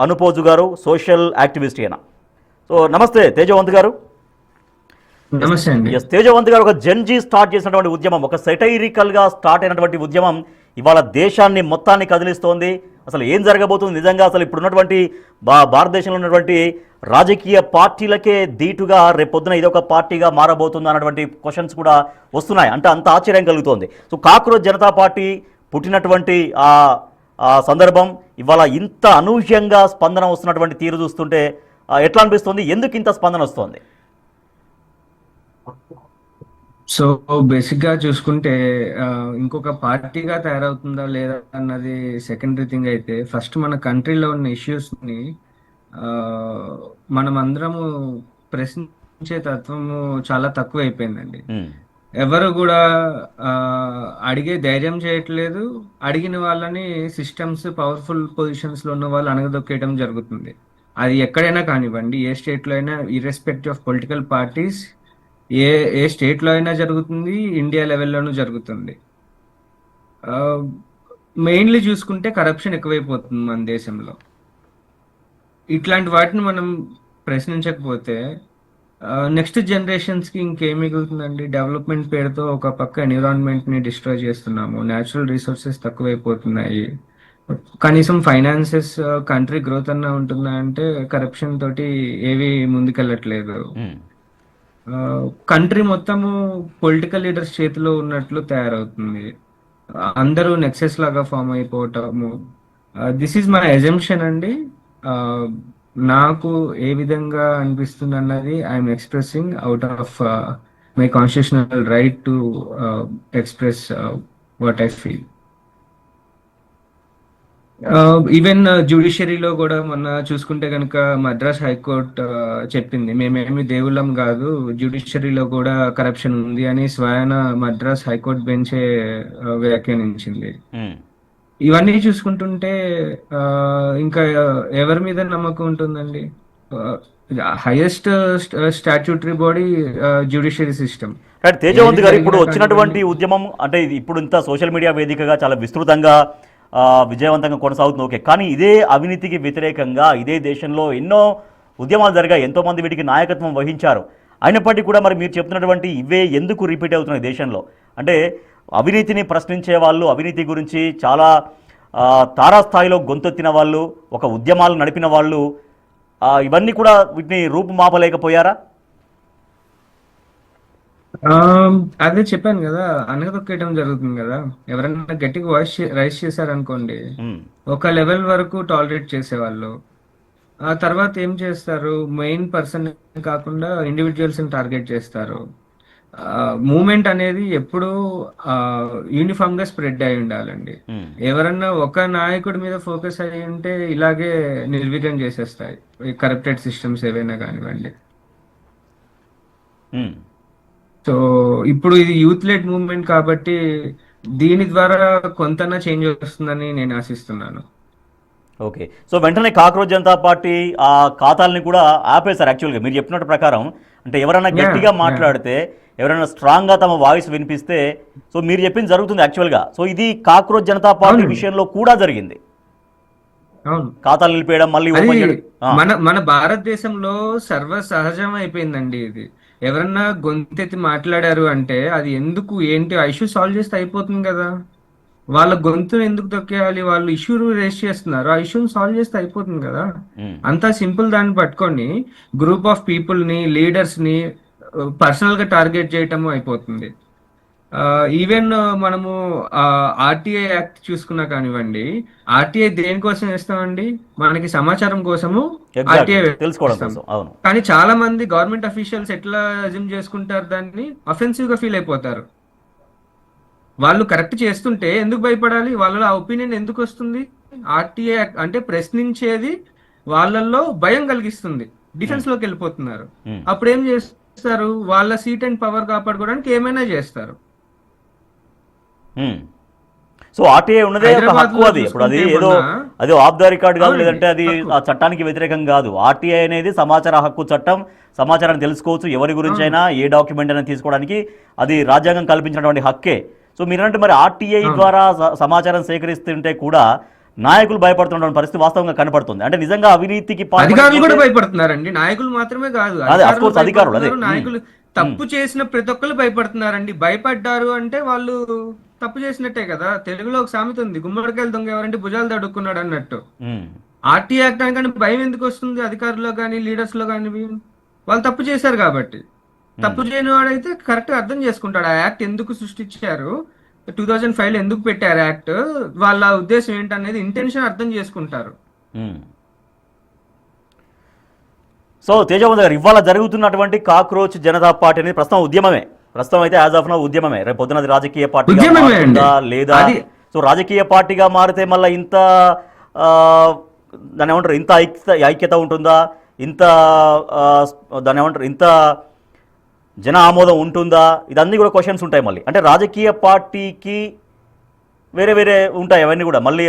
అనుపోజు గారు social activist అయినా. So నమస్తే తేజవంత్ గారు. నమస్తే అండి. తేజవంత్ గారు, ఒక జెన్జీ స్టార్ట్ చేసినటువంటి ఉద్యమం, ఒక సెటైరికల్గా స్టార్ట్ అయినటువంటి ఉద్యమం ఇవాళ దేశాన్ని మొత్తాన్ని కదిలిస్తోంది. అసలు ఏం జరగబోతుంది నిజంగా? అసలు ఇప్పుడున్నటువంటి భారతదేశంలో ఉన్నటువంటి రాజకీయ పార్టీలకే ధీటుగా రేపొద్దున ఇదొక పార్టీగా మారబోతుంది అన్నటువంటి క్వశ్చన్స్ కూడా వస్తున్నాయి. అంటే అంత ఆశ్చర్యం కలుగుతోంది. సో కాక్రోచ్ జనతా పార్టీ పుట్టినటువంటి ఆ సందర్భం ఇవాళ ఇంత అనూహ్యంగా స్పందన వస్తున్నటువంటి తీరు చూస్తుంటే ఎట్లా అనిపిస్తుంది? ఎందుకు ఇంత స్పందన వస్తుంది? సో బేసిక్ గా చూసుకుంటే ఇంకొక పార్టీగా తయారవుతుందా లేదా అన్నది సెకండరీ థింగ్ అయితే, ఫస్ట్ మన కంట్రీలో ఉన్న ఇష్యూస్ ని ఆ, మనం అందరము ప్రశ్నించే తత్వము చాలా తక్కువ అయిపోయిందండి. ఎవరు కూడా ఆ, అడిగే ధైర్యం చేయట్లేదు. అడిగిన వాళ్ళని సిస్టమ్స్ పవర్ఫుల్ పొజిషన్స్ లో ఉన్న వాళ్ళు అణగదొక్కేయడం జరుగుతుంది. అది ఎక్కడైనా కానివ్వండి, ఏ స్టేట్ లో అయినా, irrespective of political parties, A A state లో అయినా జరుగుతుంది, ఇండియా లెవెల్లోనూ జరుగుతుంది. మెయిన్లీ చూసుకుంటే కరప్షన్ ఎక్కువైపోతుంది మన దేశంలో. ఇట్లాంటి వాటిని మనం ప్రశ్నించకపోతే నెక్స్ట్ జనరేషన్స్ కి ఇంకేం మిగులుతుందండి? డెవలప్మెంట్ పేరుతో ఒక పక్క ఎన్విరాన్మెంట్ ని డిస్ట్రాయ్ చేస్తున్నాము, న్యాచురల్ రిసోర్సెస్ తక్కువైపోతున్నాయి, కనీసం ఫైనాన్సెస్, కంట్రీ గ్రోత్ అన్నా ఉంటుందా అంటే కరప్షన్ తోటి ఏవి ముందుకెళ్ళట్లేదు. కంట్రీ మొత్తము పొలిటికల్ లీడర్స్ చేతిలో ఉన్నట్లు తయారవుతుంది. అందరూ నెక్సెస్ లాగా ఫామ్ అయిపోవటము. దిస్ ఈజ్ మై అజంప్షన్ అండి. Uh, నాకు ఏ విధంగా అనిపిస్తుంది అన్నది I'm expressing out of my constitutional right to express what I feel. Even జ్యుడిషియరీలో కూడా మొన్న చూసుకుంటే కనుక మద్రాస్ హైకోర్ట్ చెప్పింది, మేమేమి దేవుళ్ళం కాదు, జ్యుడిషియరీలో కూడా కరప్షన్ ఉంది అని స్వయాన మద్రాస్ హైకోర్ట్ బెంచే వ్యాఖ్యానించింది. ఇవన్నీ చూసుకుంటుంటే ఇంకా ఎవరి మీద నమ్మకం ఉంటుందండి? Highest statutory body judiciary system. Right Tejavanth గారు, ఇప్పుడు వచ్చినటువంటి ఉద్యమం అంటే ఇప్పుడు ఇంత సోషల్ మీడియా వేదికగా చాలా విస్తృతంగా విజయవంతంగా కొనసాగుతుంది, ఓకే. కానీ ఇదే అవినీతికి వ్యతిరేకంగా ఇదే దేశంలో ఎన్నో ఉద్యమాలు జరిగాయి, ఎంతోమంది వీటికి నాయకత్వం వహించారు. అయినప్పటికీ కూడా మరి మీరు చెప్తున్నటువంటి ఇవే ఎందుకు రిపీట్ అవుతున్నాయి దేశంలో? అంటే అవినీతిని ప్రశ్నించే వాళ్ళు, అవినీతి గురించి చాలా తారాస్థాయిలో గొంతెత్తిన వాళ్ళు, ఒక ఉద్యమాలు నడిపిన వాళ్ళు ఇవన్నీ కూడా వీటిని రూపుమాపలేకపోయారా? అదే చెప్పాను కదా, అనగదొక్కేయడం జరుగుతుంది కదా. ఎవరైనా గట్టిగా వాయిస్ రైస్ చేశారనుకోండి, ఒక లెవెల్ వరకు టాలరేట్ చేసేవాళ్ళు. ఆ తర్వాత ఏం చేస్తారు, మెయిన్ పర్సన్ కాకుండా ఇండివిజువల్స్ ని టార్గెట్ చేస్తారు. మూమెంట్ అనేది ఎప్పుడు యూనిఫామ్ గా స్ప్రెడ్ అయి ఉండాలండి. ఎవరన్నా ఒక నాయకుడి మీద ఫోకస్ అయ్యి ఉంటే ఇలాగే నిర్వీర్యం చేసేస్తాయి కరప్టెడ్ సిస్టమ్స్ ఏవైనా కానివ్వండి. సో ఇప్పుడు ఇది యూత్ లెడ్ మూవ్మెంట్ కాబట్టి దీని ద్వారా కొంతన్నా చేంజ్ వస్తుందని నేను ఆశిస్తున్నాను. ఓకే. సో వెంటనే కాక్రోచ్ జనతా పార్టీ ఆ ఖాతాలని కూడా ఆపేశారు యాక్చువల్గా మీరు చెప్పినట్టు ప్రకారం. అంటే ఎవరైనా గట్టిగా మాట్లాడితే, ఎవరైనా స్ట్రాంగ్గా తమ వాయిస్ వినిపిస్తే, సో మీరు చెప్పింది జరుగుతుంది యాక్చువల్గా. సో ఇది కాక్రోచ్ జనతా పార్టీ విషయంలో కూడా జరిగింది. ఖాతాలు నిలిపేయడం, మళ్ళీ మన భారతదేశంలో సర్వ సహజం అయిపోయిందండి ఇది. ఎవరన్నా గొంతెత్తి మాట్లాడారు అంటే అది ఎందుకు, ఏంటి, ఆ ఇష్యూ సాల్వ్ చేస్తే అయిపోతుంది కదా. వాళ్ళ గొంతును ఎందుకు తొక్కేయాలి? వాళ్ళు ఇష్యూ రేస్ చేస్తున్నారు, ఆ ఇష్యూని సాల్వ్ చేస్తే అయిపోతుంది కదా. అంతా సింపుల్. దాన్ని పట్టుకొని గ్రూప్ ఆఫ్ పీపుల్ ని, లీడర్స్ ని పర్సనల్ గా టార్గెట్ చేయటము అయిపోతుంది. ఈవెన్ మనము ఆర్టీఐ యాక్ట్ చూసుకున్నా కానివ్వండి, ఆర్టీఐ దేనికోసం వేస్తామండి? మనకి సమాచారం కోసము ఆర్టీఐ తెలుసుకోవడం. కానీ చాలా మంది గవర్నమెంట్ అఫీషియల్స్ ఎట్లా అజ్యూమ్ చేసుకుంటారు, దాన్ని అఫెన్సివ్ గా ఫీల్ అయిపోతారు. వాళ్ళు కరెక్ట్ చేస్తుంటే ఎందుకు భయపడాలి? వాళ్ళలో ఆ ఒపీనియన్ ఎందుకు వస్తుంది? ఆర్టీఐ అంటే ప్రశ్నించేది వాళ్ళల్లో భయం కలిగిస్తుంది, డిఫెన్స్ లోకి వెళ్ళిపోతున్నారు. అప్పుడు ఏం చేస్తారు? వాళ్ళ సీట్ అండ్ పవర్ కాపాడుకోవడానికి ఏమైనా చేస్తారు. సో ఆర్టీఐ ఉన్నదే ఒక హక్కు, అది ఇప్పుడు అది ఏదో అది ఆఫ్ ద రికార్డ్ కాదు, లేదంటే అది ఆ చట్టానికి వ్యతిరేకం కాదు. ఆర్టీఐ అనేది సమాచార హక్కు చట్టం, సమాచారాన్ని తెలుసుకోవచ్చు, ఎవరి గురించి అయినా ఏ డాక్యుమెంట్ అయినా తీసుకోవడానికి అది రాజ్యాంగం కల్పించినటువంటి హక్కే. సో మీరంటే మరి ఆర్టీఐ ద్వారా సమాచారం సేకరిస్తుంటే కూడా నాయకులు భయపడుతున్న పరిస్థితి వాస్తవంగా కనపడుతుంది. అంటే నిజంగా అవినీతికి అధికారులు కూడా భయపడుతున్నారండి, నాయకులు మాత్రమే కాదు, అధికారులు అదే నాయకులు తప్పు చేసిన ప్రతి ఒక్కరు భయపడుతున్నారండి. భయపడ్డారు అంటే వాళ్ళు తప్పు చేసినట్టే కదా. తెలుగులో ఒక సామెత ఉంది, గుమ్మడికాయలు దొంగ ఎవరంటే భుజాలు తడుక్కున్నాడు అన్నట్టు. ఆర్టీ యాక్ట్ అనగానే భయం ఎందుకు వస్తుంది అధికారుల్లో కానీ లీడర్స్ లో కానీ? వాళ్ళు తప్పు చేశారు కాబట్టి. తప్పు చేయని వాడైతే కరెక్ట్ గా అర్థం చేసుకుంటాడు ఆ యాక్ట్ ఎందుకు సృష్టించారు, 2005 ఎందుకు పెట్టారు యాక్ట్, వాళ్ళ ఉద్దేశం ఏంటనేది ఇంటెన్షన్ అర్థం చేసుకుంటారు. సో తేజవంత్ గారు, ఇవాళ జరుగుతున్నటువంటి కాక్రోచ్ జనతా పార్టీ అనేది ప్రస్తుతం అయితే యాజ్ ఆఫ్ నౌ ఉద్యమమే. రేపు పొద్దున రాజకీయ పార్టీగా మారుతుందా లేదా? సో రాజకీయ పార్టీగా మారితే మళ్ళీ ఇంత దాన్ని ఏమంటారు, ఇంత ఐక్యత ఉంటుందా, ఇంత దాన్ని ఏమంటారు, ఇంత జన ఆమోదం ఉంటుందా? ఇదన్నీ కూడా క్వశ్చన్స్ ఉంటాయి మళ్ళీ. అంటే రాజకీయ పార్టీకి వేరే వేరే ఉంటాయి అవన్నీ కూడా. మళ్ళీ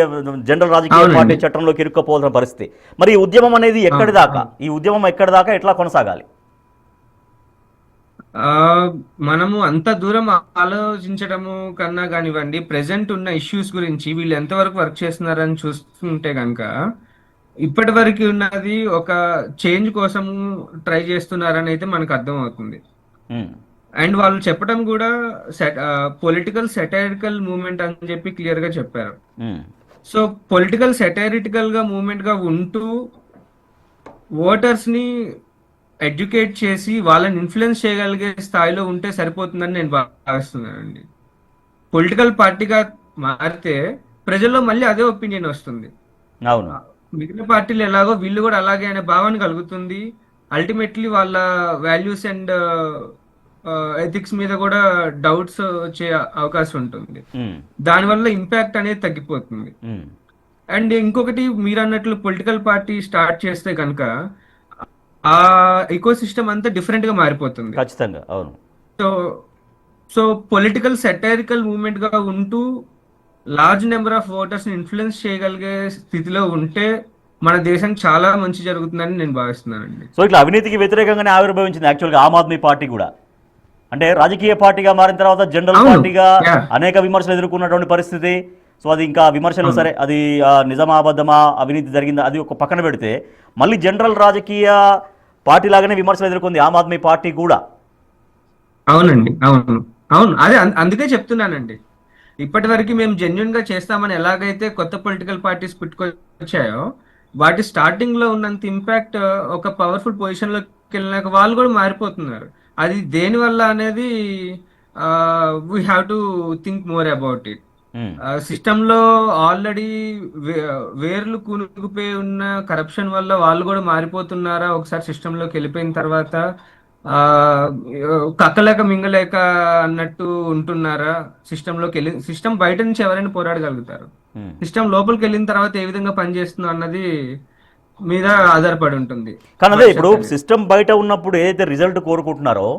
జనరల్ రాజకీయ పార్టీ చట్టంలోకి ఇరుక్కపోవాల్సిన పరిస్థితి. మరి ఈ ఉద్యమం అనేది ఎక్కడి దాకా ఎట్లా కొనసాగాలి? మనము అంత దూరం ఆలోచించడము కన్నా కానివ్వండి, ప్రెసెంట్ ఉన్న ఇష్యూస్ గురించి వీళ్ళు ఎంతవరకు వర్క్ చేస్తున్నారని చూస్తుంటే కనుక ఇప్పటి వరకు ఉన్నది ఒక చేంజ్ కోసం ట్రై చేస్తున్నారని అయితే మనకు అర్థం అవుతుంది. అండ్ వాళ్ళు చెప్పడం కూడా పొలిటికల్ సెటైరికల్ మూవ్మెంట్ అని చెప్పి క్లియర్ గా చెప్పారు. సో పొలిటికల్ సెటైరిటికల్ గా మూవ్మెంట్ గా ఉంటూ ఓటర్స్ ని ఎడ్యుకేట్ చేసి వాళ్ళని ఇన్ఫ్లుయెన్స్ చేయగలిగే స్థాయిలో ఉంటే సరిపోతుందని నేను భావిస్తున్నానండి. పొలిటికల్ పార్టీగా మారితే ప్రజల్లో మళ్ళీ అదే ఒపీనియన్ వస్తుంది. అవును, మిగిలిన పార్టీలు ఎలాగో వీళ్ళు కూడా అలాగే అనే భావన కలుగుతుంది. అల్టిమేట్లీ వాళ్ళ వాల్యూస్ అండ్ ఎథిక్స్ మీద కూడా డౌట్స్ వచ్చే అవకాశం ఉంటుంది. దానివల్ల ఇంపాక్ట్ అనేది తగ్గిపోతుంది. అండ్ ఇంకొకటి, మీరు అన్నట్లు పొలిటికల్ పార్టీ స్టార్ట్ చేస్తే కనుక ఆ ఈకో సిస్టమ్ అంతా డిఫరెంట్ గా మారిపోతుంది. ఖచ్చితంగా, అవును. సో పొలిటికల్ సెటైరికల్ మూవ్మెంట్ గా ఉంటూ లార్జ్ నెంబర్ ఆఫ్ ఓటర్స్ ని ఇన్ఫ్లుయెన్స్ చేయగలిగే స్థితిలో ఉంటే మన దేశం చాలా మంచి జరుగుతుందని నేను భావిస్తున్నానండి. సో ఇట్లా అవినీతికి వ్యతిరేకంగానే ఆవిర్భవించింది యాక్చువల్గా ఆమ్ ఆద్మీ పార్టీ కూడా. అంటే రాజకీయ పార్టీగా మారిన తర్వాత జనరల్ పార్టీగా అనేక విమర్శలు ఎదుర్కొన్నటువంటి పరిస్థితి. సో అది ఇంకా విమర్శలు సరే, అది నిజమా అబద్ధమా, అవినీతి జరిగిందా, అది ఒక పక్కన పెడితే మళ్ళీ జనరల్ రాజకీయ పార్టీ లాగానే విమర్శలు ఎదుర్కొంది ఆమ్ ఆద్మీ పార్టీ కూడా. అవునండి, అవును అదే అందుకే చెప్తున్నానండి. ఇప్పటి వరకు మేము జెన్యున్ గా చేస్తామని ఎలాగైతే కొత్త పొలిటికల్ పార్టీస్ పుట్టుకొచ్చాయో వాటి స్టార్టింగ్ లో ఉన్నంత ఇంపాక్ట్ ఒక పవర్ఫుల్ పొజిషన్ లోకి వెళ్ళినాక వాళ్ళు కూడా మారిపోతున్నారు. అది దేని వల్ల అనేది we have to think more about it. System లో ఆల్రెడీ వేర్లు కూనుకుపోయి ఉన్న కరప్షన్ వల్ల వాళ్ళు కూడా మారిపోతున్నారా ఒకసారి సిస్టమ్ లోకి వెళ్ళిపోయిన తర్వాత? కక్కలేక మింగలేక అన్నట్టు ఉంటున్నారా? సిస్టమ్ బయట నుంచి ఎవరైనా పోరాడగలుగుతారు, సిస్టమ్ లోపలికి వెళ్ళిన తర్వాత ఏ విధంగా పనిచేస్తుందో అన్నది మీద ఆధారపడి ఉంటుంది. కానీ అదే ఇప్పుడు సిస్టమ్ బయట ఉన్నప్పుడు ఏదైతే రిజల్ట్ కోరుకుంటున్నారో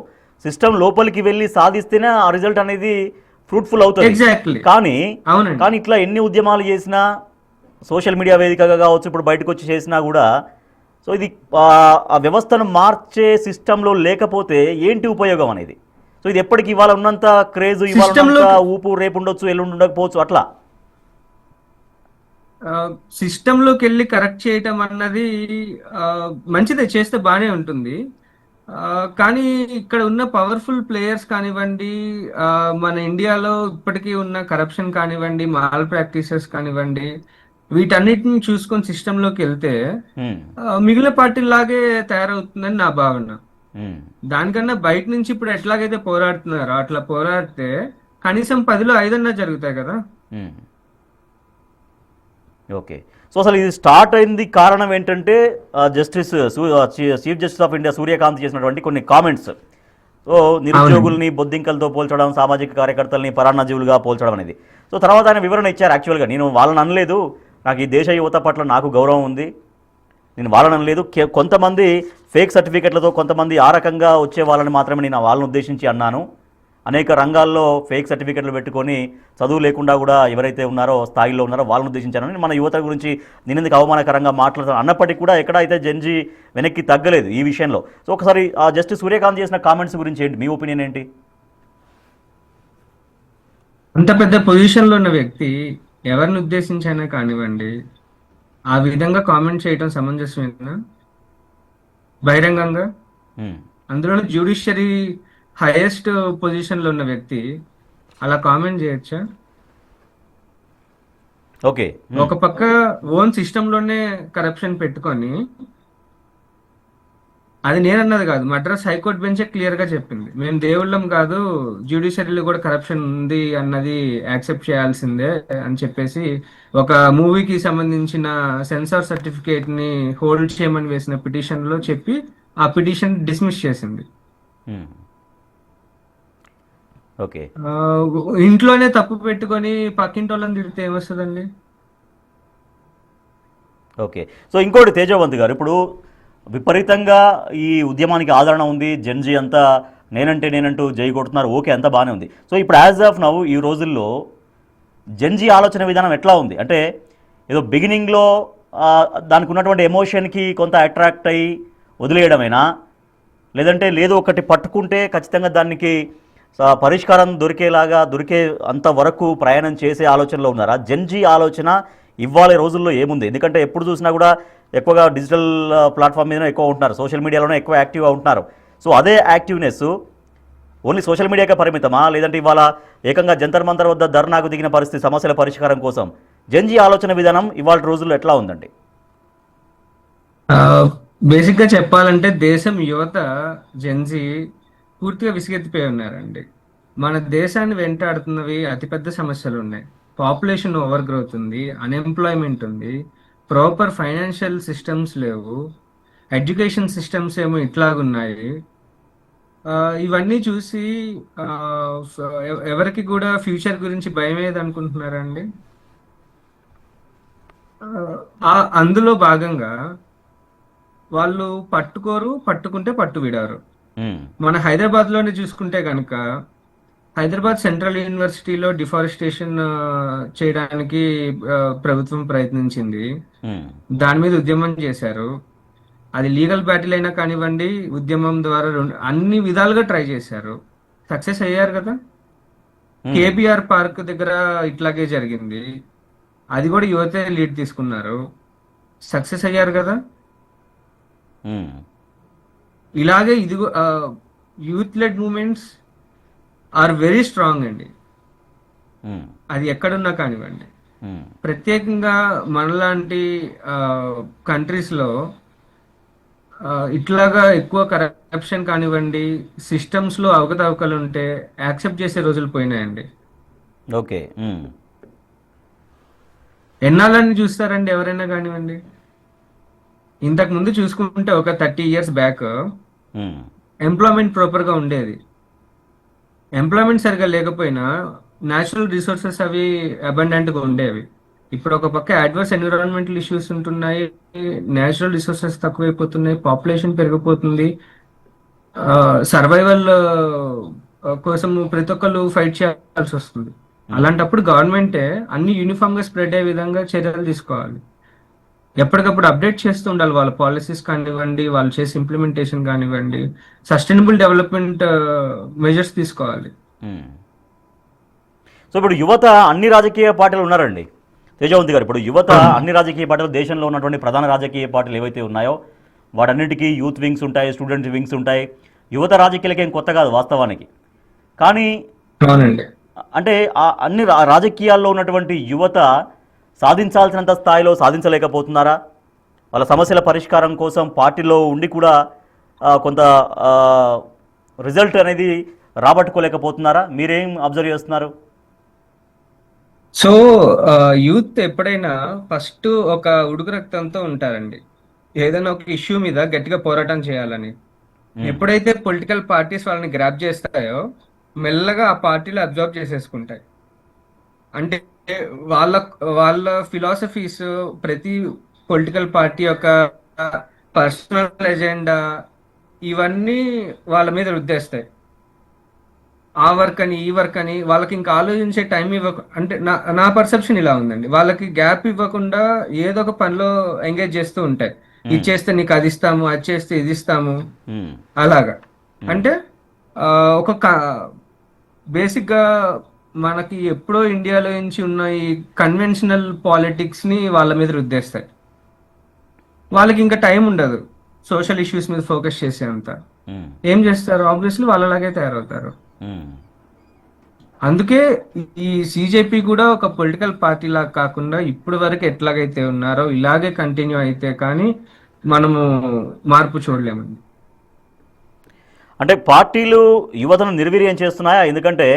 సిస్టమ్ లోపలికి వెళ్ళి సాధిస్తేనే ఆ రిజల్ట్ అనేది ఫ్రూట్ఫుల్ అవుతుంది. ఎగ్జాక్ట్లీ, కానీ ఇట్లా ఎన్ని ఉద్యమాలు చేసినా, సోషల్ మీడియా వేదికగా కావచ్చు, ఇప్పుడు బయటకు వచ్చి చేసినా కూడా, సో ఇది ఆ వ్యవస్థను మార్చే సిస్టంలో లేకపోతే ఏంటి ఉపయోగం అనేది? సో ఇది ఎప్పటికి ఇవాళ ఉన్నంత క్రేజ్, ఇవాళ ఉన్నంత ఊపు రేపు ఉండొచ్చు, ఎల్లుండి ఉండకపోవచ్చు, అట్లా సిస్టమ్ లోకి వెళ్ళి కరెక్ట్ చేయటం అన్నది మంచిదే, చేస్తే బాగానే ఉంటుంది. కానీ ఇక్కడ ఉన్న పవర్ఫుల్ ప్లేయర్స్ కానివ్వండి, మన ఇండియాలో ఇప్పటికీ ఉన్న కరప్షన్ కానివ్వండి, మాల్ ప్రాక్టీసెస్ కానివ్వండి, వీటన్నిటిని చూసుకొని సిస్టంలోకి వెళ్తే మిగిలిన పార్టీలాగే తయారవుతుందని నా భావన. దానికన్నా బయట నుంచి ఇప్పుడు ఎట్లాగైతే పోరాడుతున్నారో అట్లా పోరాడితే కనీసం 10లో 5 జరుగుతాయి కదా. ఓకే, సో అసలు ఇది స్టార్ట్ అయింది కారణం ఏంటంటే chief justice of India Surya Kant చేసినటువంటి కొన్ని కామెంట్స్. సో నిరుద్యోగుల్ని బొద్దింకలతో పోల్చడం, సామాజిక కార్యకర్తల్ని పరాన్నజీవులుగా పోల్చడం అనేది. సో తర్వాత ఆయన వివరణ ఇచ్చారు. యాక్చువల్గా నేను వాళ్ళని అనలేదు, నాకు ఈ దేశ యువత పట్ల నాకు గౌరవం ఉంది, నేను వాళ్ళని అనలేదు, కొంతమంది ఫేక్ సర్టిఫికెట్లతో కొంతమంది ఆ రకంగా వచ్చే వాళ్ళని మాత్రమే నేను వాళ్ళని ఉద్దేశించి అన్నాను. అనేక రంగాల్లో ఫేక్ సర్టిఫికెట్లు పెట్టుకొని చదువు లేకుండా కూడా ఎవరైతే ఉన్నారో స్థాయిలో ఉన్నారో వాళ్ళని ఉద్దేశించానని, మన యువత గురించి నేను ఎందుకు అవమానకరంగా మాట్లాడతాను అన్నప్పటికీ కూడా ఎక్కడైతే జెన్జీ వెనక్కి తగ్గలేదు ఈ విషయంలో. సో ఒకసారి ఆ జస్టిస్ సూర్యకాంత్ చేసిన కామెంట్స్ గురించి ఏంటి మీ ఒపీనియన్ ఏంటి? అంత పెద్ద పొజిషన్ లో ఉన్న వ్యక్తి ఎవరిని ఉద్దేశించైనా కానివ్వండి, ఆ విధంగా కామెంట్ చేయటం సమంజసమేనా బహిరంగంగా? ఉమ్, అందులోనూ జ్యుడిషియరీ హైయెస్ట్ పొజిషన్లో ఉన్న వ్యక్తి అలా కామెంట్ చేయొచ్చా? ఓకే. ఉమ్, ఒక పక్క ఓన్ సిస్టంలోనే కరప్షన్ పెట్టుకొని, అది నేనన్నది కాదు, మద్రాస్ హైకోర్టు బెంచే క్లియర్ గా చెప్పింది, మేము దేవుళ్ళం కాదు, జ్యుడిషియరీలో కూడా కరప్షన్ ఉంది అన్నది యాక్సెప్ట్ చేయాల్సిందే అని చెప్పేసి ఒక మూవీకి సంబంధించిన సెన్సార్ సర్టిఫికేట్ ని హోల్డ్ చేయమని వేసిన పిటిషన్ లో చెప్పి ఆ పిటిషన్ డిస్మిస్ చేసింది. ఉమ్, ఓకే. ఆ, ఇంట్లోనే తప్పు పెట్టుకొని పక్కింటి వాళ్ళని తిడితే ఏమొస్తుందండి? ఓకే. సో ఇంకోటి తేజవంత్ గారు, ఇప్పుడు విపరీతంగా ఈ ఉద్యమానికి ఆదరణ ఉంది, జెన్జీ అంతా నేనంటే నేనంటూ జై కొడుతున్నారు, ఓకే, అంతా బాగానే ఉంది. సో ఇప్పుడు యాజ్ ఆఫ్ నౌ ఈ రోజుల్లో జెన్జీ ఆలోచన విధానం ఎట్లా ఉంది అంటే, ఏదో బిగినింగ్లో దానికి ఉన్నటువంటి ఎమోషన్కి కొంత అట్రాక్ట్ అయ్యి వదిలేయడమేనా, లేదంటే లేదు ఒకటి పట్టుకుంటే ఖచ్చితంగా దానికి పరిష్కారం దొరికే అంత వరకు ప్రయాణం చేసే ఆలోచనలో ఉన్నారా? జెన్జీ ఆలోచన ఇవాళ రోజుల్లో ఏముంది? ఎందుకంటే ఎప్పుడు చూసినా కూడా ఎక్కువగా డిజిటల్ ప్లాట్ఫామ్ మీద ఎక్కువ ఉంటున్నారు, సోషల్ మీడియాలోనే ఎక్కువ యాక్టివ్గా ఉంటున్నారు. సో అదే యాక్టివ్నెస్ ఓన్లీ సోషల్ మీడియాకే పరిమితమా, లేదంటే ఇవాళ ఏకంగా జంతర్ మంతర్ వద్ద ధర్నాకు దిగిన పరిస్థితి సమస్యల పరిష్కారం కోసం జెన్జీ ఆలోచన విధానం ఇవాళ రోజుల్లో ఎట్లా ఉందండి? బేసిక్ గా చెప్పాలంటే దేశం యువత జెన్జీ పూర్తిగా విసిగెత్తిపోయి ఉన్నారండి. మన దేశాన్ని వెంటాడుతున్నవి అతిపెద్ద సమస్యలు ఉన్నాయి. పాపులేషన్ ఓవర్ గ్రోత్ ఉంది, అన్ఎంప్లాయ్మెంట్ ఉంది, ప్రాపర్ ఫైనాన్షియల్ సిస్టమ్స్ లేవు, ఎడ్యుకేషన్ సిస్టమ్స్ ఏమో ఇట్లాగున్నాయి. ఆ, ఇవన్నీ చూసి ఆ, ఎవరికి కూడా ఫ్యూచర్ గురించి భయం ఏది అనుకుంటున్నారండి? ఆ, అందులో భాగంగా వాళ్ళు పట్టుకోరు, పట్టుకుంటే పట్టు విడారు. ఉమ్, మన హైదరాబాద్ లోనే చూసుకుంటే కనుక, హైదరాబాద్ సెంట్రల్ యూనివర్సిటీలో డిఫారెస్టేషన్ చేయడానికి ఆ, ప్రభుత్వం ప్రయత్నించింది. ఉమ్, దాని మీద ఉద్యమం చేశారు. అది లీగల్ బ్యాటిల్ అయినా కానివ్వండి, ఉద్యమం ద్వారా అన్ని విధాలుగా ట్రై చేశారు. సక్సెస్ అయ్యారు కదా. ఉమ్, కేబిఆర్ పార్క్ దగ్గర ఇట్లాగే జరిగింది. అది కూడా యువతే లీడ్ తీసుకున్నారు, సక్సెస్ అయ్యారు కదా. ఉమ్, ఇలాగే ఇది youth led moments are very strong అండి. ఉమ్, అది ఎక్కడున్నా కానివ్వండి. ఉమ్, ప్రత్యేకంగా మనలాంటి కంట్రీస్ లో ఇట్లాగా ఎక్కువ కరప్షన్ కానివ్వండి, సిస్టమ్స్ లో అవకతవకలు ఉంటే యాక్సెప్ట్ చేసే రోజులు పోయినాయండి. ఓకే. ఉమ్, ఎన్నాళ్ళని చూస్తారండి ఎవరైనా కానివ్వండి. ఇంతకు ముందు చూసుకుంటే ఒక 30 years బ్యాక్ ఉమ్, ఎంప్లాయ్మెంట్ ప్రాపర్ గా ఉండేది. ఎంప్లాయ్మెంట్ సరిగా లేకపోయినా న్యాచురల్ రిసోర్సెస్ అవి అబండెంట్ గా ఉండేవి. ఇప్పుడు ఒక పక్క అడ్వర్స్ ఎన్విరాన్మెంటల్ ఇష్యూస్ ఉంటున్నాయి, న్యాచురల్ రిసోర్సెస్ తక్కువైపోతున్నాయి, పాపులేషన్ పెరిగిపోతుంది. సర్వైవల్ కోసం ప్రతి ఒక్కళ్ళు ఫైట్ చేయాల్సి వస్తుంది. ఉమ్. అలాంటప్పుడు గవర్నమెంటే అన్ని యూనిఫామ్ గా స్ప్రెడ్ అయ్యే విధంగా చర్యలు తీసుకోవాలి. ఎప్పటికప్పుడు అప్డేట్ చేస్తూ ఉండాలి వాళ్ళ పాలసీస్ కానివ్వండి, వాళ్ళు చేసే ఇంప్లిమెంటేషన్ కానివ్వండి, సస్టైనబుల్ డెవలప్మెంట్ మెజర్స్ తీసుకోవాలి. ఉమ్. సో ఇప్పుడు యువత అన్ని రాజకీయ పార్టీలు ఉన్నారండి తేజవంతి గారు. ఇప్పుడు యువత అన్ని రాజకీయ పార్టీలు, దేశంలో ఉన్నటువంటి ప్రధాన రాజకీయ పార్టీలు ఏవైతే ఉన్నాయో వాటన్నిటికీ యూత్ వింగ్స్ ఉంటాయి, స్టూడెంట్ వింగ్స్ ఉంటాయి. యువత రాజకీయాలకి ఏం కొత్త కాదు వాస్తవానికి. కానీ అవునండి. అంటే ఆ అన్ని రాజకీయాల్లో ఉన్నటువంటి యువత సాధించాల్సినంత స్థాయిలో సాధించలేకపోతున్నారా? వాళ్ళ సమస్యల పరిష్కారం కోసం పార్టీలో ఉండి కూడా కొంత రిజల్ట్ అనేది రాబట్టుకోలేకపోతున్నారా? మీరేం అబ్జర్వ్ చేస్తున్నారు? సో యూత్ ఎప్పుడైనా ఫస్ట్ ఒక ఉడుకు రక్తంతో ఉంటారండి, ఏదైనా ఒక ఇష్యూ మీద గట్టిగా పోరాటం చేయాలని. ఉమ్, ఎప్పుడైతే పొలిటికల్ పార్టీస్ వాళ్ళని గ్రాప్ చేస్తాయో మెల్లగా ఆ పార్టీలు అబ్జర్వ్ చేసేసుకుంటాయి. అంటే వాళ్ళ వాళ్ళ ఫిలాసఫీస్ ప్రతి పొలిటికల్ పార్టీ యొక్క పర్సనల్ ఎజెండా ఇవన్నీ వాళ్ళ మీద రుద్దేస్తాయి. ఆ వర్క్ అని ఈ వర్క్ అని వాళ్ళకి ఇంకా ఆలోచించే టైం అంటే నా పర్సెప్షన్ ఇలా ఉందండి, వాళ్ళకి గ్యాప్ ఇవ్వకుండా ఏదో ఒక పనిలో ఎంగేజ్ చేస్తూ ఉంటాయి. ఇది ఉమ్, చేస్తే నీకు అది ఇస్తాము, అది చేస్తే ఇది ఇస్తాము, ఉమ్, అలాగా. ఉమ్, అంటే ఆ, ఒక బేసిక్ గా మనకి ఎప్పుడో ఇండియాలో నుంచి ఉన్న ఈ కన్వెన్షనల్ పాలిటిక్స్ ని వాళ్ళ మీద రుద్దేస్తాయి. వాళ్ళకి ఇంకా టైం ఉండదు సోషల్ ఇష్యూస్ మీద ఫోకస్ చేసేంత. ఉమ్, ఏం చేస్తారు? ఆబ్వియస్లీ వాళ్ళలాగే తయారవుతారు. ఉమ్. అందుకే ఈ సిజేపి కూడా ఒక పొలిటికల్ పార్టీ లాగా కాకుండా ఇప్పుడు వరకు ఎట్లాగైతే ఉన్నారో ఇలాగే కంటిన్యూ అయితే కానీ మనము మార్పు చూడలేమండి. అంటే పార్టీలు యువతను నిర్వీర్యం చేస్తున్నాయా? ఎందుకంటే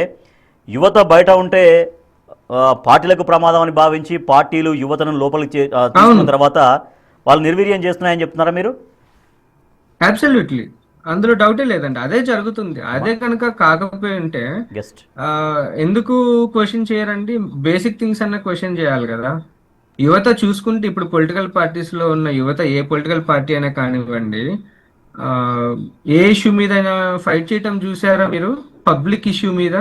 యువత బయట ఉంటే పార్టీలకు ప్రమాదం అని భావించి పార్టీలు యువతను లోపలికి తీసుకున్న అవును, తర్వాత వాళ్ళు నిర్వీర్యం చేస్తున్నాయని చెప్తున్నారా మీరు? అబ్సల్యూట్లీ, అందులో డౌటే లేదండి. అదే జరుగుతుంది. అదే కనుక కాకపోయి ఉంటే గెస్ట్. ఆ, ఎందుకు క్వశ్చన్ చేయరండి? బేసిక్ థింగ్స్ అన్న క్వశ్చన్ చేయాలి కదా. యువత చూసుకుంటే ఇప్పుడు పొలిటికల్ పార్టీస్ లో ఉన్న యువత ఏ పొలిటికల్ పార్టీ అయినా కానివ్వండి, ఆ, ఏ ఇష్యూ మీద అయినా ఫైట్ చేయటం చూసారా మీరు? పబ్లిక్ ఇష్యూ మీద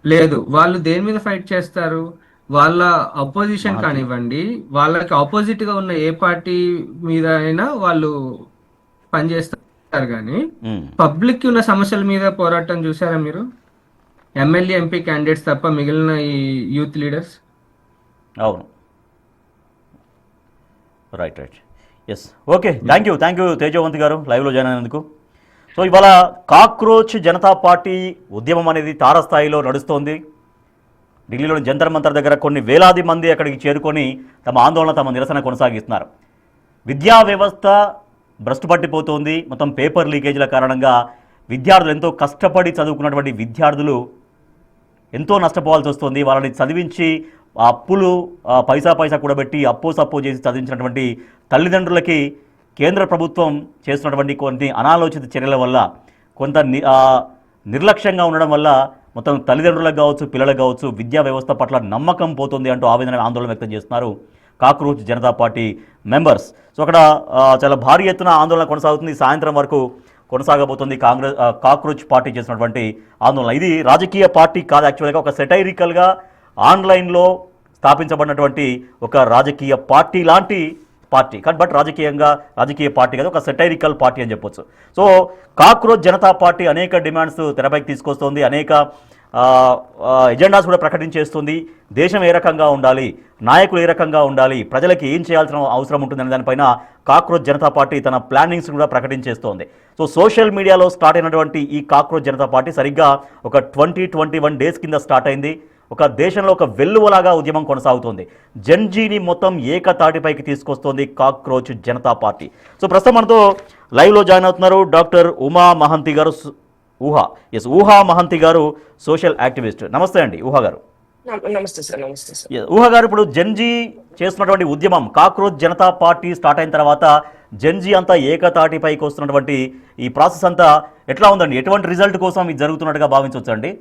లేదు. వాళ్ళు దేని మీద ఫైట్ చేస్తారు? వాళ్ళ అపోజిషన్ మహంతి. కానివ్వండి, వాళ్ళకి ఆపోజిట్ గా ఉన్న ఏ పార్టీ మీద అయినా వాళ్ళు పనిచేస్తారు. కానీ ఉమ్, పబ్లిక్ కి ఉన్న సమస్యల మీద పోరాటం చూసారా మీరు? ఎమ్మెల్యే ఎంపీ క్యాండిడేట్స్ తప్ప మిగిలిన ఈ యూత్ లీడర్స్. అవును. Right right. Yes. Okay, thank you Tejavanthi గారు లైవ్లో జాయిన్ అయినందుకు. సో ఇవాళ కాక్రోచ్ జనతా పార్టీ ఉద్యమం అనేది తారస్థాయిలో నడుస్తోంది. ఢిల్లీలోని జంతర్ మంతర్ దగ్గర కొన్ని వేలాది మంది అక్కడికి చేరుకొని తమ ఆందోళన, తమ నిరసన కొనసాగిస్తున్నారు. విద్యా వ్యవస్థ భ్రష్టు పట్టిపోతోంది. మొత్తం పేపర్ లీకేజీల కారణంగా విద్యార్థులు, ఎంతో కష్టపడి చదువుకున్నటువంటి విద్యార్థులు ఎంతో నష్టపోవాల్సి వస్తుంది. వాళ్ళని చదివించి ఆ అప్పులు పైసా కూడబెట్టి అప్పో సప్పో చేసి చదివించినటువంటి తల్లిదండ్రులకి కేంద్ర ప్రభుత్వం చేస్తున్నటువంటి కొన్ని అనాలోచిత చర్యల వల్ల, కొంత నిర్లక్ష్యంగా ఉండడం వల్ల మొత్తం తల్లిదండ్రులకు కావచ్చు, పిల్లలకు కావచ్చు విద్యా వ్యవస్థ పట్ల నమ్మకం పోతుంది అంటూ ఆందోళన వ్యక్తం చేస్తున్నారు cockroach Janata party members. So అక్కడ చాలా భారీ ఎత్తున ఆందోళన కొనసాగుతుంది. సాయంత్రం వరకు కొనసాగబోతుంది కాక్రోచ్ పార్టీ చేసినటువంటి ఆందోళన. ఇది రాజకీయ పార్టీ కాదు, యాక్చువల్గా ఒక సెటైరికల్గా ఆన్లైన్లో స్థాపించబడినటువంటి ఒక రాజకీయ పార్టీ లాంటి పార్టీ కానీ, బట్ రాజకీయ పార్టీ కాదు, ఒక సెటైరికల్ పార్టీ అని చెప్పొచ్చు. సో కాక్రోచ్ జనతా పార్టీ అనేక డిమాండ్స్ తెరపైకి తీసుకొస్తుంది, అనేక ఎజెండాస్ కూడా ప్రకటించేస్తుంది. దేశం ఏ రకంగా ఉండాలి, నాయకులు ఏ రకంగా ఉండాలి, ప్రజలకి ఏం చేయాల్సిన అవసరం ఉంటుందనే దానిపైన కాక్రోచ్ జనతా పార్టీ తన ప్లానింగ్స్ కూడా ప్రకటించేస్తోంది. సో సోషల్ మీడియాలో స్టార్ట్ అయినటువంటి ఈ కాక్రోచ్ జనతా పార్టీ సరిగ్గా ఒక 21 డేస్ కింద స్టార్ట్ అయింది. ఒక దేశంలో ఒక వెల్లువలాగా ఉద్యమం కొనసాగుతోంది. జెన్జీని మొత్తం ఏకతాటిపైకి తీసుకొస్తోంది కాక్రోచ్ జనతా పార్టీ. సో ప్రస్తుతం మనతో లైవ్లో జాయిన్ అవుతున్నారు డాక్టర్ ఉమా మహంతి గారు. ఊహా మహంతి గారు సోషల్ యాక్టివిస్ట్. నమస్తే అండి ఊహా గారు. నమస్తే సార్. నమస్తే సార్. ఊహా గారు, ఇప్పుడు జెన్జీ చేస్తున్నటువంటి ఉద్యమం కాక్రోచ్ జనతా పార్టీ స్టార్ట్ అయిన తర్వాత జెన్జీ అంతా ఏకతాటిపైకి వస్తున్నటువంటి ఈ ప్రాసెస్ అంతా ఎట్లా ఉందండి? ఎటువంటి రిజల్ట్ కోసం ఇది జరుగుతున్నట్టుగా భావించవచ్చండి?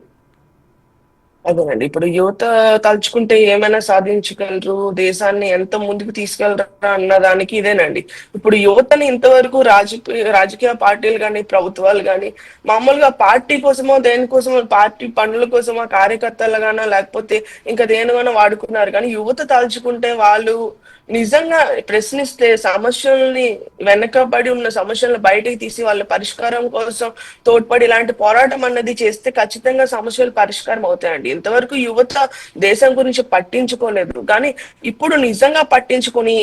అదేనండి, ఇప్పుడు యువత తలుచుకుంటే ఏమైనా సాధించగలరు, దేశాన్ని ఎంత ముందుకు తీసుకెళ్లరా అన్నదానికి ఇదేనండి. ఇప్పుడు యువతని ఇంతవరకు రాజకీయ పార్టీలు కానీ, ప్రభుత్వాలు కానీ మామూలుగా పార్టీ కోసమో దేనికోసమో, పార్టీ పనుల కోసమో కార్యకర్తలుగానో లేకపోతే ఇంకా దేనిగానో వాడుకున్నారు. కానీ యువత తలుచుకుంటే వాళ్ళు నిజంగా ప్రశ్నిస్తే సమస్యల్ని, వెనకబడి ఉన్న సమస్యలను బయటకు తీసి వాళ్ళ పరిష్కారం కోసం తోడ్పడి ఇలాంటి పోరాటం అన్నది చేస్తే ఖచ్చితంగా సమస్యలు పరిష్కారం అవుతాయండి. ఇంతవరకు యువత దేశం గురించి పట్టించుకోలేదు, కానీ ఇప్పుడు నిజంగా పట్టించుకొని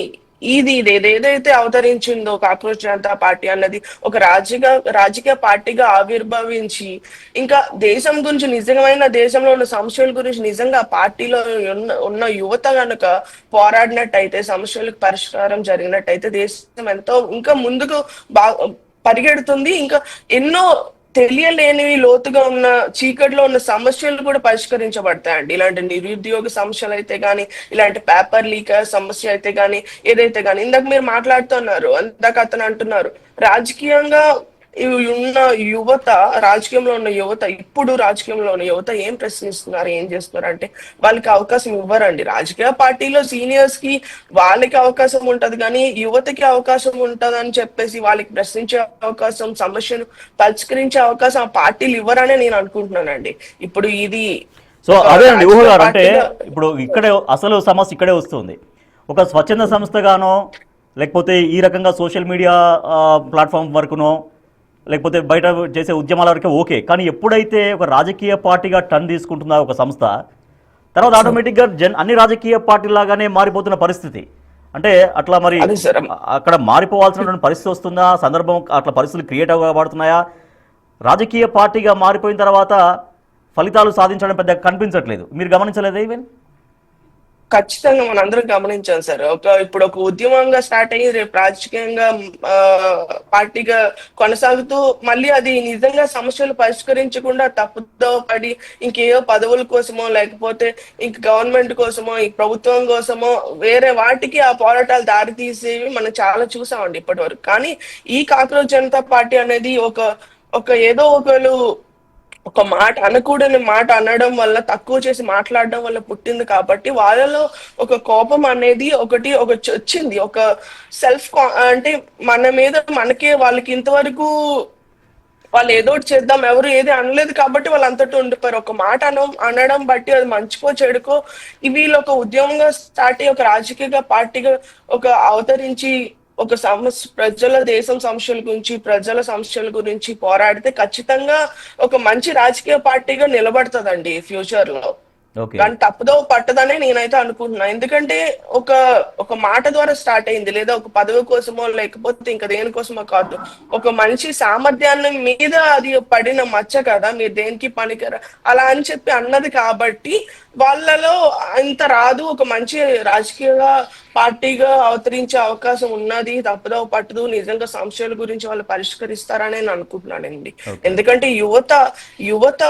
ఇది ఏదైతే అవతరించిందో కాక్రోచ్ జనతా పార్టీ అన్నది ఒక రాజకీయ పార్టీగా ఆవిర్భవించి ఇంకా దేశం గురించి, నిజమైన దేశంలో ఉన్న సమస్యల గురించి నిజంగా పార్టీలో ఉన్న యువత కనుక పోరాడినట్టయితే, సమస్యలకు పరిష్కారం జరిగినట్టయితే దేశం ఎంతో ఇంకా ముందుకు పరిగెడుతుంది. ఇంకా ఎన్నో తెలియలేనివి, లోతుగా ఉన్న చీకట్లో ఉన్న సమస్యలు కూడా పరిష్కరించబడతాయండి. ఇలాంటి నిరుద్యోగ సమస్యలు అయితే గానీ, ఇలాంటి పేపర్ లీక్ సమస్య అయితే గానీ, ఏదైతే గానీ ఇందాక మీరు మాట్లాడుతున్నారు, ఇందాక అతను అంటున్నారు రాజకీయంగా రాజకీయంలో ఉన్న యువత, ఇప్పుడు రాజకీయంలో ఉన్న యువత ఏం ప్రశ్నిస్తున్నారు, ఏం చేస్తున్నారు అంటే వాళ్ళకి అవకాశం ఇవ్వరండి. రాజకీయ పార్టీలో సీనియర్స్ కి వాళ్ళకి అవకాశం ఉంటది, కానీ యువతకి అవకాశం ఉంటదని చెప్పేసి వాళ్ళకి ప్రశ్నించే అవకాశం, సమస్యను పరిష్కరించే అవకాశం ఆ పార్టీలు ఇవ్వరనే నేను అనుకుంటున్నానండి. ఇప్పుడు ఇది సో అదే అండి ఊహ గారు, అంటే ఇప్పుడు ఇక్కడే అసలు సమస్య ఇక్కడే వస్తుంది. ఒక స్వచ్ఛంద సంస్థగానో లేకపోతే ఈ రకంగా సోషల్ మీడియా ప్లాట్ఫామ్ వరకునో లేకపోతే బయట చేసే ఉద్యమాల వరకే ఓకే, కానీ ఎప్పుడైతే ఒక రాజకీయ పార్టీగా టర్న్ తీసుకుంటుందా ఒక సంస్థ, తర్వాత ఆటోమేటిక్గా అన్ని రాజకీయ పార్టీలాగానే మారిపోతున్న పరిస్థితి. అంటే అట్లా మరి అదే సార్. అక్కడ మారిపోవాల్సినటువంటి పరిస్థితి వస్తుందా, సందర్భం అట్లా పరిస్థితులు క్రియేట్ అవ్వబడుతున్నాయా? రాజకీయ పార్టీగా మారిపోయిన తర్వాత ఫలితాలు సాధించడం పెద్దగా కనిపించట్లేదు. మీరు గమనించలేదా ఈవెన్? ఖచ్చితంగా మనందరం గమనించాం సార్. ఇప్పుడు ఒక ఉద్యమంగా స్టార్ట్ అయ్యి రేపు రాజకీయంగా ఆ, పార్టీగా కొనసాగుతూ మళ్ళీ అది నిజంగా సమస్యలు పరిష్కరించకుండా తప్పుదో పడి ఇంకేదో పదవుల కోసమో లేకపోతే ఇంక గవర్నమెంట్ కోసమో ఈ ప్రభుత్వం కోసమో వేరే వాటికి ఆ పోరాటాలు దారి తీసేవి మనం చాలా చూసామండి ఇప్పటి వరకు. కానీ ఈ కాక్రోచ్ జనతా పార్టీ అనేది ఒక ఒక ఏదో ఒకరు ఒక మాట అనకూడని మాట అనడం వల్ల, తక్కువ చేసి మాట్లాడడం వల్ల పుట్టింది కాబట్టి వాళ్ళలో ఒక కోపం అనేది ఒక వచ్చింది. ఒక అంటే మన మీద మనకే వాళ్ళకి ఇంతవరకు వాళ్ళు ఏదో ఒకటి చేద్దాం ఎవరు ఏది అనలేదు కాబట్టి వాళ్ళు అంతటా ఉండిపోయారు. ఒక మాట అనడం బట్టి అది మంచికో చెడుకో వీళ్ళు ఒక ఉద్యమంగా స్టార్ట్ అయ్యి ఒక రాజకీయ పార్టీగా ఒక అవతరించి ఒక సమస్య దేశం సమస్యల గురించి ప్రజల సమస్యల గురించి పోరాడితే ఖచ్చితంగా ఒక మంచి రాజకీయ పార్టీగా నిలబడుతుందండి ఫ్యూచర్ లో. కానీ తప్పుదో పట్టదనే నేనైతే అనుకుంటున్నా. ఎందుకంటే ఒక ఒక మాట ద్వారా స్టార్ట్ అయింది, లేదా ఒక పదవి కోసమో లేకపోతే ఇంకా దేనికోసమో కాదు, ఒక మనిషి సామర్థ్యాన్ని మీద అది పడిన మచ్చ కదా, మీరు దేనికి పనికిరా అలా అని చెప్పి అన్నది కాబట్టి వాళ్ళలో ఇంత రాదు. ఒక మంచి రాజకీయ పార్టీగా అవతరించే అవకాశం ఉన్నది, తప్పుదో పట్టదు, నిజంగా సమస్యల గురించి వాళ్ళు పరిష్కరిస్తారని నేను అనుకుంటున్నానండి. ఎందుకంటే యువత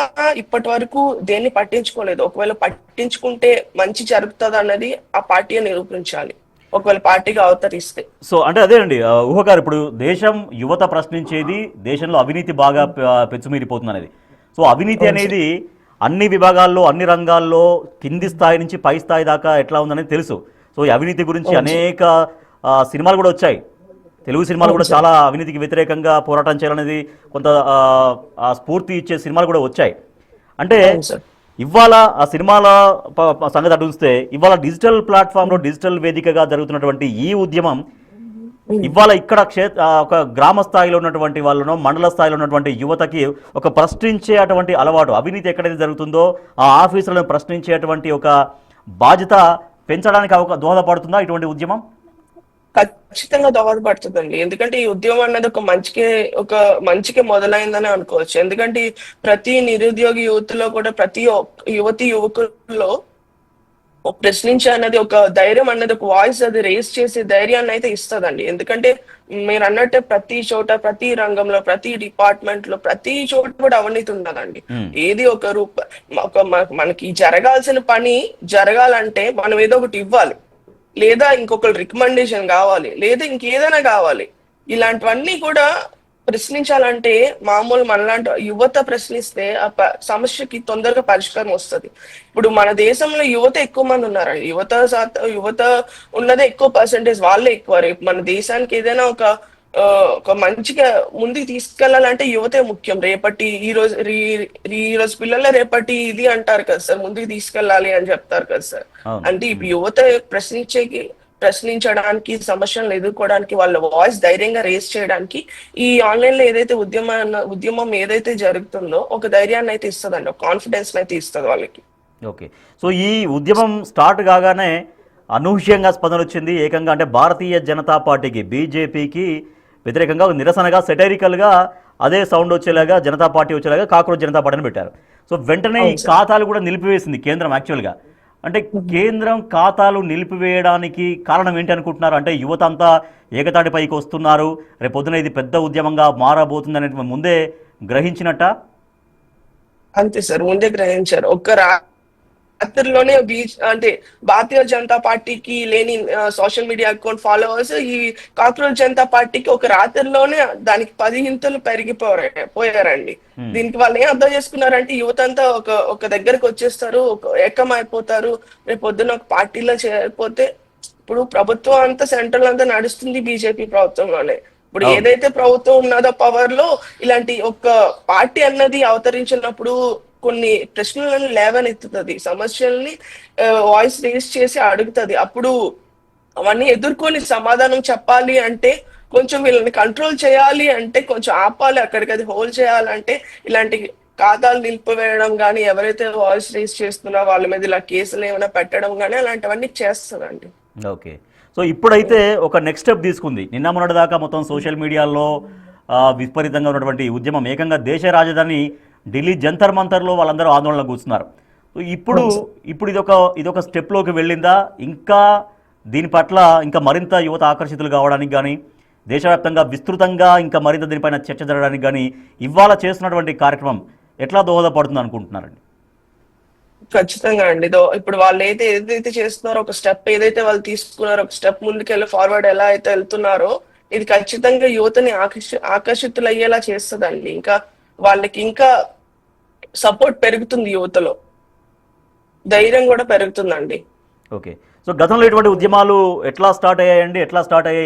ఇప్పటి వరకు దేన్ని పట్టించుకోలేదు. ఒకవేళ పట్టించుకుంటే మంచి జరుగుతుంది అన్నది ఆ పార్టీ నిరూపించాలి ఒకవేళ పార్టీగా అవతరిస్తే. సో అంటే అదేనండి ఊహ గారు, ఇప్పుడు దేశం యువత ప్రశ్నించేది దేశంలో అవినీతి బాగా పెచ్చుమీరిపోతుంది అనేది. సో అవినీతి అనేది అన్ని విభాగాల్లో అన్ని రంగాల్లో కింది స్థాయి నుంచి పై స్థాయి దాకా ఎట్లా ఉందనేది తెలుసు. సో ఈ అవినీతి గురించి అనేక సినిమాలు కూడా వచ్చాయి. తెలుగు సినిమాలు కూడా చాలా అవినీతికి వ్యతిరేకంగా పోరాటం చేయాలనేది కొంత స్ఫూర్తి ఇచ్చే సినిమాలు కూడా వచ్చాయి. అంటే ఇవాళ ఆ సినిమాల సంగతి అడుగుస్తే ఇవాళ డిజిటల్ ప్లాట్ఫామ్లో డిజిటల్ వేదికగా జరుగుతున్నటువంటి ఈ ఉద్యమం ఇవాళ ఇక్కడ ఒక గ్రామ స్థాయిలో ఉన్నటువంటి వాళ్ళను, మండల స్థాయిలో ఉన్నటువంటి యువతకి ఒక ప్రశ్నించేటువంటి అలవాటు, అవినీతి ఎక్కడైతే జరుగుతుందో ఆ ఆఫీసులను ప్రశ్నించేటువంటి ఒక బాధ్యత పెంచడానికి దోహదపడుతుందా ఇటువంటి ఉద్యమం? ఖచ్చితంగా దోహదపడుతుందండి. ఎందుకంటే ఈ ఉద్యమం అనేది ఒక మంచికే మొదలైందని అనుకోవచ్చు. ఎందుకంటే ప్రతి నిరుద్యోగి యువతలో కూడా ప్రతి యువకుల్లో ప్రశ్నించే అనేది ఒక ధైర్యం అనేది, ఒక వాయిస్ అది రేస్ చేసే ధైర్యాన్ని అయితే ఇస్తుందండి. ఎందుకంటే మీరు అన్నట్టే ప్రతి చోట, ప్రతి రంగంలో, ప్రతి డిపార్ట్మెంట్ లో, ప్రతి చోట కూడా అవినీతి ఉండదండి. ఏది మనకి జరగాల్సిన పని జరగాలంటే మనం ఏదో ఒకటి ఇవ్వాలి, లేదా ఇంకొకరు రికమెండేషన్ కావాలి, లేదా ఇంకేదైనా కావాలి. ఇలాంటివన్నీ కూడా ప్రశ్నించాలంటే మామూలు మనలాంటి యువత ప్రశ్నిస్తే ఆ సమస్యకి తొందరగా పరిష్కారం వస్తుంది. ఇప్పుడు మన దేశంలో యువత ఎక్కువ మంది ఉన్నారండి. యువత ఉన్నదే ఎక్కువ పర్సెంటేజ్, వాళ్ళే ఎక్కువ. రేపు మన దేశానికి ఏదైనా ఒక మంచిగా ముందుకు తీసుకెళ్లాలంటే యువతే ముఖ్యం. ఈ రోజు పిల్లలే రేపటి ఇది అంటారు కదా సార్, ముందుకు తీసుకెళ్ళాలి అని చెప్తారు కదా సార్. అంటే ఇప్పుడు యువత ప్రశ్నించడానికి, సమస్యలను ఎదుర్కోవడానికి, వాళ్ళ వాయిస్ ధైర్యంగా రేస్ చేయడానికి ఈ ఆన్లైన్ లో ఏదైతే ఉద్యమం ఏదైతే జరుగుతుందో ఒక ధైర్యాన్ని అయితే ఇస్తుందండి, ఒక కాన్ఫిడెన్స్ అయితే ఇస్తుంది వాళ్ళకి. ఓకే. సో ఈ ఉద్యమం స్టార్ట్ కాగానే అనూహ్యంగా స్పందన వచ్చింది ఏకంగా. అంటే భారతీయ జనతా పార్టీకి, బీజేపీకి వ్యతిరేకంగా నిరసనగా సెటైరికల్గా అదే సౌండ్ వచ్చేలాగా, జనతా పార్టీ వచ్చేలాగా కాక్రోచ్ జనతా పార్టీని పెట్టారు. సో వెంటనే ఈ ఖాతాలు కూడా నిలిపివేసింది కేంద్రం యాక్చువల్గా. అంటే కేంద్రం ఖాతాలు నిలిపివేయడానికి కారణం ఏంటి అనుకుంటున్నారు? అంటే యువత అంతా ఏకతాటిపైకి వస్తున్నారు, రేపొద్దున ఇది పెద్ద ఉద్యమంగా మారబోతుంది అనేది ముందే గ్రహించినట్ట? అంతే సార్, ముందే గ్రహించారు. రాత్రిలోనే అంటే భారతీయ జనతా పార్టీకి లేని సోషల్ మీడియా అకౌంట్ ఫాలోవర్స్ ఈ కాక్రోచ్ జనతా పార్టీకి ఒక రాత్రిలోనే దానికి 10 ఇంతలు పోయారండి. దీనికి వాళ్ళు ఏం అర్థం చేసుకున్నారంటే యువత అంతా ఒక దగ్గరకు వచ్చేస్తారు, ఏకం అయిపోతారు. రేపు పొద్దున్న ఒక పార్టీలో చేరిపోతే, ఇప్పుడు ప్రభుత్వం అంతా సెంట్రల్ అంతా నడుస్తుంది బీజేపీ ప్రభుత్వంలోనే. ఇప్పుడు ఏదైతే ప్రభుత్వం ఉన్నదో పవర్ లో, ఇలాంటి ఒక పార్టీ అన్నది అవతరించినప్పుడు కొన్ని ప్రశ్నలను లేవనెత్తుతుంది, సమస్యల్ని వాయిస్ రేస్ చేసి అడుగుతుంది. అప్పుడు అవన్నీ ఎదుర్కొని సమాధానం చెప్పాలి అంటే, కొంచెం వీళ్ళని కంట్రోల్ చేయాలి అంటే, కొంచెం ఆపాలి, అక్కడికి అది హోల్డ్ చేయాలంటే ఇలాంటి ఖాతాలు నిలిపివేయడం కానీ, ఎవరైతే వాయిస్ రేస్ చేస్తున్నారో వాళ్ళ మీద ఇలా కేసులు ఏమైనా పెట్టడం కానీ అలాంటివన్నీ చేస్తుందండి. ఓకే. సో ఇప్పుడైతే ఒక నెక్స్ట్ స్టెప్ తీసుకుంది. నిన్న మొన్నటి దాకా మొత్తం సోషల్ మీడియాలో విపరీతంగా ఉన్నటువంటి ఉద్యమం ఏకంగా దేశ రాజధాని ఢిల్లీ జంతర్ మంతర్లో వాళ్ళందరూ ఆందోళన కూర్చున్నారు. సో ఇప్పుడు ఇప్పుడు ఇదొక స్టెప్లోకి వెళ్ళిందా? ఇంకా దీని పట్ల ఇంకా మరింత యువత ఆకర్షితులు కావడానికి కానీ, దేశవ్యాప్తంగా విస్తృతంగా ఇంకా మరింత దీనిపైన చర్చ జరగడానికి కానీ ఇవాళ చేస్తున్నటువంటి కార్యక్రమం ఎట్లా దోహదపడుతుంది అనుకుంటున్నారండి? ఖచ్చితంగా అండి. ఇప్పుడు వాళ్ళు ఏదైతే చేస్తున్నారో, ఒక స్టెప్ ఏదైతే వాళ్ళు తీసుకున్నారో, ఒక స్టెప్ ముందుకెళ్ళి ఫార్వర్డ్ ఎలా అయితే వెళ్తున్నారో, ఇది ఖచ్చితంగా యువతని ఆకర్షితులయ్యేలా చేస్తుందండి. ఇంకా వాళ్ళకి ఇంకా సపోర్ట్ పెరుగుతుంది, యువతలో ధైర్యం కూడా పెరుగుతుందండి. ఓకే. సో గతంలో ఇటువంటి ఉద్యమాలు ఎట్లా స్టార్ట్ అయ్యాయండి?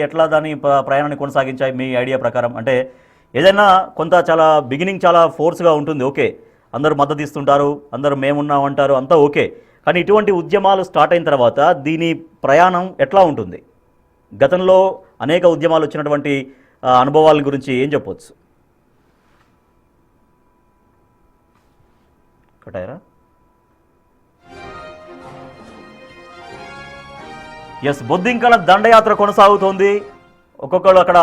ఎట్లా దాని ప్రయాణాన్ని కొనసాగించాయి మీ ఐడియా ప్రకారం? అంటే ఏదైనా కొంత చాలా బిగినింగ్ చాలా ఫోర్స్గా ఉంటుంది. ఓకే, అందరూ మద్దతు ఇస్తుంటారు, అందరూ మేమున్నామంటారు, అంతా ఓకే. కానీ ఇటువంటి ఉద్యమాలు స్టార్ట్ అయిన తర్వాత దీని ప్రయాణం ఎట్లా ఉంటుంది? గతంలో అనేక ఉద్యమాలు వచ్చినటువంటి అనుభవాల గురించి ఏం చెప్పవచ్చు? కటాయరా? ఎస్, బొద్దింకల దండయాత్ర కొనసాగుతోంది. ఒక్కొక్కరు అక్కడ